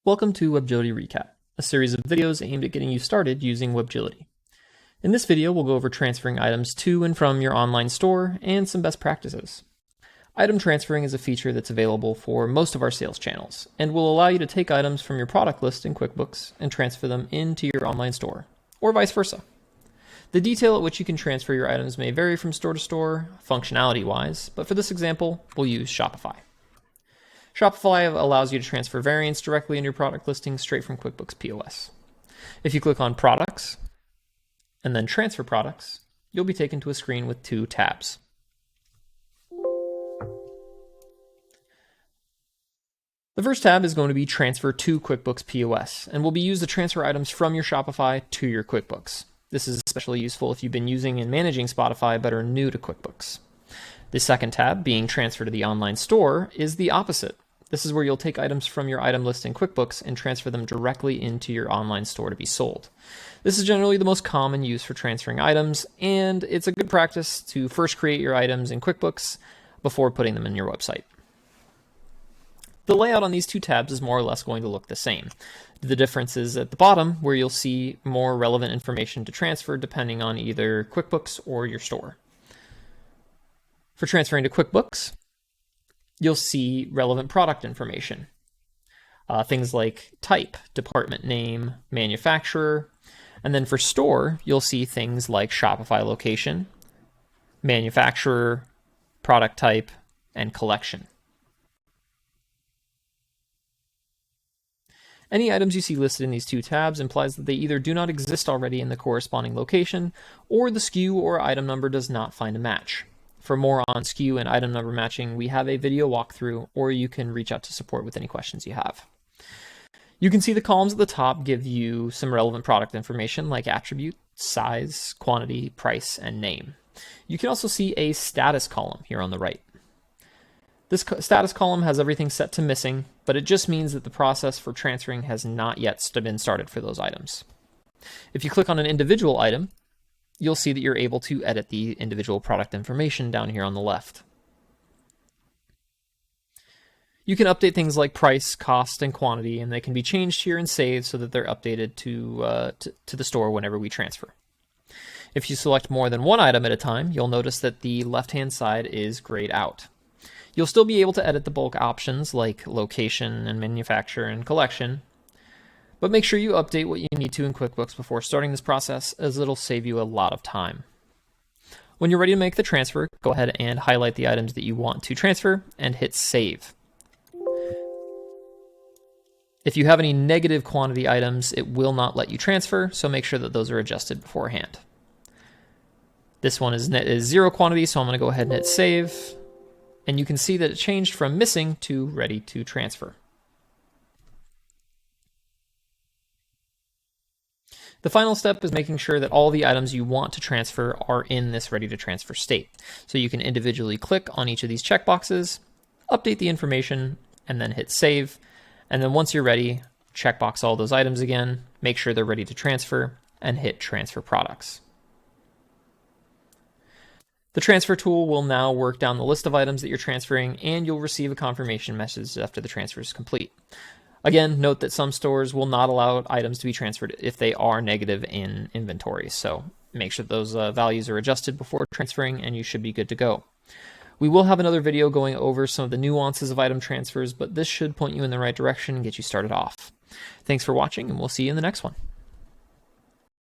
Welcome to Webgility ReCap, a series of videos aimed at getting you started using Webgility. In this video, we'll go over transferring items to and from your online store and some best practices. Item transferring is a feature that's available for most of our sales channels and will allow you to take items from your product list in QuickBooks and transfer them into your online store, or vice versa. The detail at which you can transfer your items may vary from store to store, functionality-wise, but for this example, we'll use Shopify. Shopify allows you to transfer variants directly in your product listings straight from QuickBooks POS. If you click on Products and then Transfer Products, you'll be taken to a screen with two tabs. The first tab is going to be Transfer to QuickBooks POS and will be used to transfer items from your Shopify to your QuickBooks. This is especially useful if you've been using and managing Shopify but are new to QuickBooks. The second tab, being Transfer to the online store, is the opposite. This is where you'll take items from your item list in QuickBooks and transfer them directly into your online store to be sold. This is generally the most common use for transferring items, and it's a good practice to first create your items in QuickBooks before putting them in your website. The layout on these two tabs is more or less going to look the same. The difference is at the bottom, where you'll see more relevant information to transfer depending on either QuickBooks or your store. For transferring to QuickBooks, you'll see relevant product information. Things like type, department name, manufacturer. And then for store, you'll see things like Shopify location, manufacturer, product type, and collection. Any items you see listed in these two tabs implies that they either do not exist already in the corresponding location, or the SKU or item number does not find a match. For more on SKU and item number matching, we have a video walkthrough, or you can reach out to support with any questions you have. You can see the columns at the top give you some relevant product information like attribute, size, quantity, price, and name. You can also see a status column here on the right. This status column has everything set to missing, but it just means that the process for transferring has not yet been started for those items. If you click on an individual item, you'll see that you're able to edit the individual product information down here on the left. You can update things like price, cost, and quantity, and they can be changed here and saved so that they're updated to the store whenever we transfer. If you select more than one item at a time, you'll notice that the left-hand side is grayed out. You'll still be able to edit the bulk options like location and manufacturer and collection, but make sure you update what you need to in QuickBooks before starting this process, as it'll save you a lot of time. When you're ready to make the transfer, go ahead and highlight the items that you want to transfer and hit Save. If you have any negative quantity items, it will not let you transfer, so make sure that those are adjusted beforehand. This one is zero quantity, so I'm going to go ahead and hit Save, and you can see that it changed from missing to ready to transfer. The final step is making sure that all the items you want to transfer are in this ready to transfer state. So you can individually click on each of these checkboxes, update the information, and then hit Save. And then once you're ready, checkbox all those items again, make sure they're ready to transfer, and hit Transfer Products. The transfer tool will now work down the list of items that you're transferring, and you'll receive a confirmation message after the transfer is complete. Again, note that some stores will not allow items to be transferred if they are negative in inventory, so make sure those values are adjusted before transferring and you should be good to go. We will have another video going over some of the nuances of item transfers, but this should point you in the right direction and get you started off. Thanks for watching, and we'll see you in the next one.